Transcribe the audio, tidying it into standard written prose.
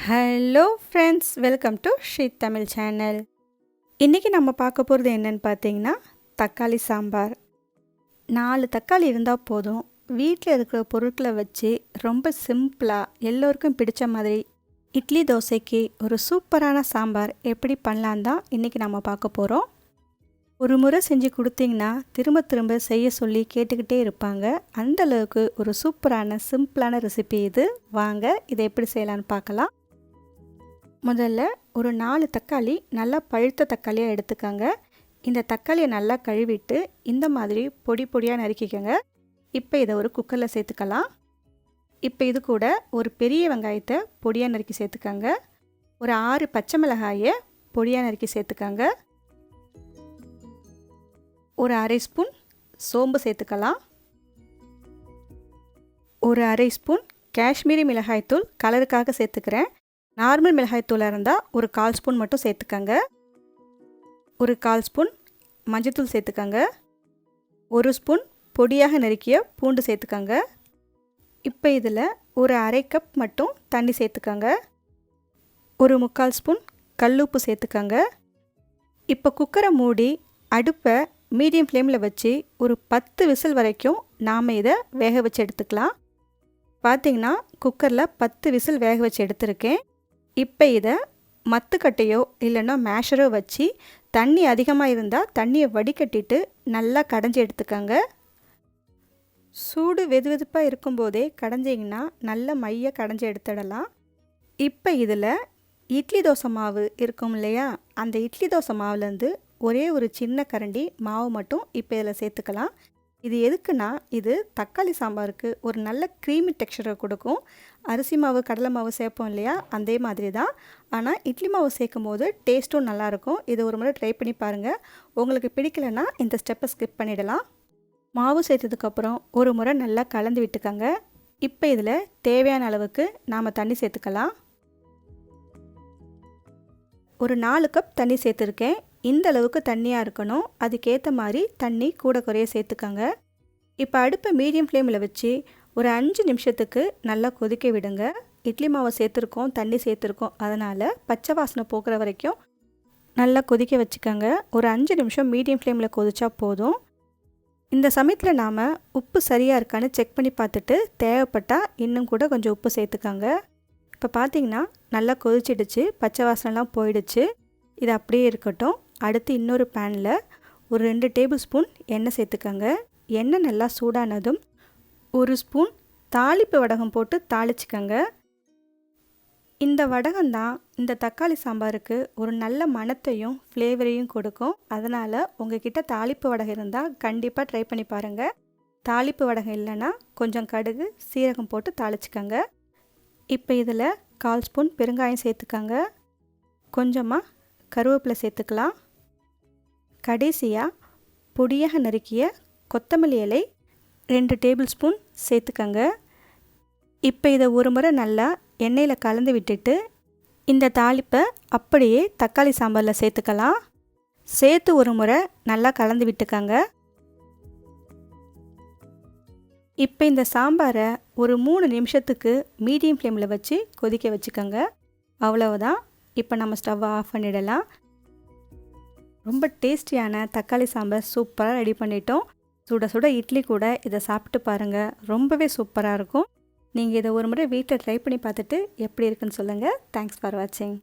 Hello friends, welcome to Sri Tamil channel. இன்றைக்கி நம்ம பார்க்க போகிறது என்னென்னு பார்த்தீங்கன்னா தக்காளி சாம்பார். 4 தக்காளி இருந்தால் போதும். வீட்டில் இருக்கிற பொருட்களை வச்சு ரொம்ப சிம்பிளாக எல்லோருக்கும் பிடிச்ச மாதிரி இட்லி தோசைக்கு ஒரு சூப்பரான சாம்பார் எப்படி பண்ணலான் தான் இன்றைக்கி நம்ம பார்க்க போகிறோம். ஒரு முறை செஞ்சு கொடுத்தீங்கன்னா திரும்ப திரும்ப செய்ய சொல்லி கேட்டுக்கிட்டே இருப்பாங்க. அந்தளவுக்கு ஒரு சூப்பரான சிம்பிளான ரெசிபி இது. வாங்க இதை எப்படி செய்யலான்னு பார்க்கலாம். முதல்ல ஒரு 4 தக்காளி நல்லா பழுத்த தக்காளியாக எடுத்துக்கோங்க. இந்த தக்காளியை நல்லா கழுவிட்டு இந்த மாதிரி பொடி பொடியாக நறுக்கிக்கோங்க. இப்போ இதை ஒரு குக்கரில் சேர்த்துக்கலாம். இப்போ இது கூட ஒரு பெரிய வெங்காயத்தை பொடியாக நறுக்கி சேர்த்துக்கோங்க. ஒரு 6 பச்சை மிளகாயை பொடியாக நறுக்கி சேர்த்துக்கோங்க. ஒரு அரை ஸ்பூன் சோம்பு சேர்த்துக்கலாம். ஒரு அரை ஸ்பூன் காஷ்மீரி மிளகாய்த்தூள் கலருக்காக சேர்த்துக்கிறேன். நார்மல் மிளகாய்த்தூளாக இருந்தால் ஒரு 1/4 ஸ்பூன் மட்டும் சேர்த்துக்கங்க. ஒரு 1/4 ஸ்பூன் மஞ்சத்தூள் சேர்த்துக்கங்க. ஒரு ஸ்பூன் பொடியாக நறுக்கிய பூண்டு சேர்த்துக்கங்க. இப்போ இதில் ஒரு அரை கப் மட்டும் தண்ணி சேர்த்துக்கங்க. ஒரு 3/4 ஸ்பூன் கல்லுப்பு சேர்த்துக்கங்க. இப்போ குக்கரை மூடி அடுப்பை மீடியம் ஃப்ளேமில் வச்சு ஒரு 10 விசில் வரைக்கும் நாம் இதை வேக வச்சு எடுத்துக்கலாம். பார்த்திங்கன்னா குக்கரில் 10 விசில் வேக வச்சு எடுத்திருக்கேன். இப்போ இதை மத்துக்கட்டையோ இல்லைன்னா மேஷரோ வச்சு தண்ணி அதிகமாக இருந்தால் தண்ணியை வடிகட்டிட்டு நல்லா கடைஞ்சி எடுத்துக்கோங்க. சூடு வெதுவெதுப்பாக இருக்கும்போதே கடைஞ்சிங்கன்னா நல்ல மைய கடைஞ்சி எடுத்துடலாம். இப்போ இதில் இட்லி தோசை மாவு இருக்கும் இல்லையா, அந்த இட்லி தோசை மாவுலேருந்து ஒரே ஒரு சின்ன கரண்டி மாவு மட்டும் இப்போ இதில் சேர்த்துக்கலாம். இது எதுக்குன்னா, இது தக்காளி சாம்பாருக்கு ஒரு நல்ல க்ரீமி டெக்ஸ்சரை கொடுக்கும். அரிசி மாவு கடலை மாவு சேர்ப்போம் இல்லையா, அதே மாதிரி தான். ஆனால் இட்லி மாவு சேர்க்கும் போது டேஸ்ட்டும் நல்லாயிருக்கும். இதை ஒரு முறை ட்ரை பண்ணி பாருங்கள். உங்களுக்கு பிடிக்கலைன்னா இந்த ஸ்டெப்பை ஸ்கிப் பண்ணிடலாம். மாவு சேர்த்ததுக்கப்புறம் ஒரு முறை நல்லா கலந்து விட்டுக்கோங்க. இப்போ இதில் தேவையான அளவுக்கு நாம் தண்ணி சேர்த்துக்கலாம். ஒரு 4 கப் தண்ணி சேர்த்துருக்கேன். இந்த அளவுக்கு தண்ணியாக இருக்கணும். அதுக்கேற்ற மாதிரி தண்ணி கூட குறைய சேர்த்துக்கோங்க. இப்போ அடுப்பை மீடியம் ஃப்ளேமில் வச்சு ஒரு 5 நிமிஷத்துக்கு நல்லா கொதிக்க விடுங்க. இட்லி மாவை சேர்த்துருக்கோம், தண்ணி சேர்த்துருக்கோம், அதனால் பச்சை வாசனை போக்குற வரைக்கும் நல்லா கொதிக்க வச்சுக்கோங்க. ஒரு 5 நிமிஷம் மீடியம் ஃப்ளேமில் கொதிச்சா போதும். இந்த சமயத்தில் நாம் உப்பு சரியாக இருக்கான்னு செக் பண்ணி பார்த்துட்டு தேவைப்பட்டால் இன்னும் கூட கொஞ்சம் உப்பு சேர்த்துக்கோங்க. இப்போ பார்த்திங்கன்னா நல்லா கொதிச்சிடுச்சு, பச்சை வாசனைலாம் போயிடுச்சு. இது அப்படியே இருக்கட்டும். அடுத்து இன்னொரு பேனில் ஒரு 2 டேபிள் ஸ்பூன் எண்ணெய் சேர்த்துக்கோங்க. எண்ணெய் நல்லா சூடானதும் ஒரு ஸ்பூன் தாளிப்பு வடகம் போட்டு தாளிச்சிக்கோங்க. இந்த வடகம் தான் இந்த தக்காளி சாம்பாருக்கு ஒரு நல்ல மணத்தையும் ஃப்ளேவரையும் கொடுக்கும். அதனால் உங்ககிட்ட தாளிப்பு வடகம் இருந்தால் கண்டிப்பாக ட்ரை பண்ணி பாருங்கள். தாளிப்பு வடகம் இல்லைன்னா கொஞ்சம் கடுகு சீரகம் போட்டு தாளிச்சிக்கோங்க. இப்போ இதில் 1/4 ஸ்பூன் பெருங்காயம் சேர்த்துக்கோங்க. கொஞ்சமாக கருவேப்பிலை சேர்த்துக்கலாம். கடைசியாக பொடியாக நறுக்கிய கொத்தமல்லி இலை 2 டேபிள் ஸ்பூன் சேர்த்துக்கங்க. இப்போ இதை ஒரு முறை நல்லா எண்ணெயில் கலந்து விட்டுட்டு இந்த தாளிப்பை அப்படியே தக்காளி சாம்பாரில் சேர்த்துக்கலாம். சேர்த்து ஒரு முறை நல்லா கலந்து விட்டுக்கங்க. இப்போ இந்த சாம்பாரை ஒரு 3 நிமிஷத்துக்கு மீடியம் ஃப்ளேமில் வச்சு கொதிக்க வச்சுக்கோங்க. அவ்வளவுதான். இப்போ நம்ம ஸ்டவ்வை ஆஃப் பண்ணிடலாம். ரொம்ப டேஸ்டியான தக்காளி சாம்பார் சூப்பராக ரெடி பண்ணிட்டோம். சுட சுட இட்லி கூட இதை சாப்பிட்டு பாருங்கள், ரொம்பவே சூப்பராக இருக்கும். நீங்கள் இதை ஒரு முறை வீட்டில் ட்ரை பண்ணி பார்த்துட்டு எப்படி இருக்குன்னு சொல்லுங்கள். தேங்க்ஸ் ஃபார் வாட்சிங்.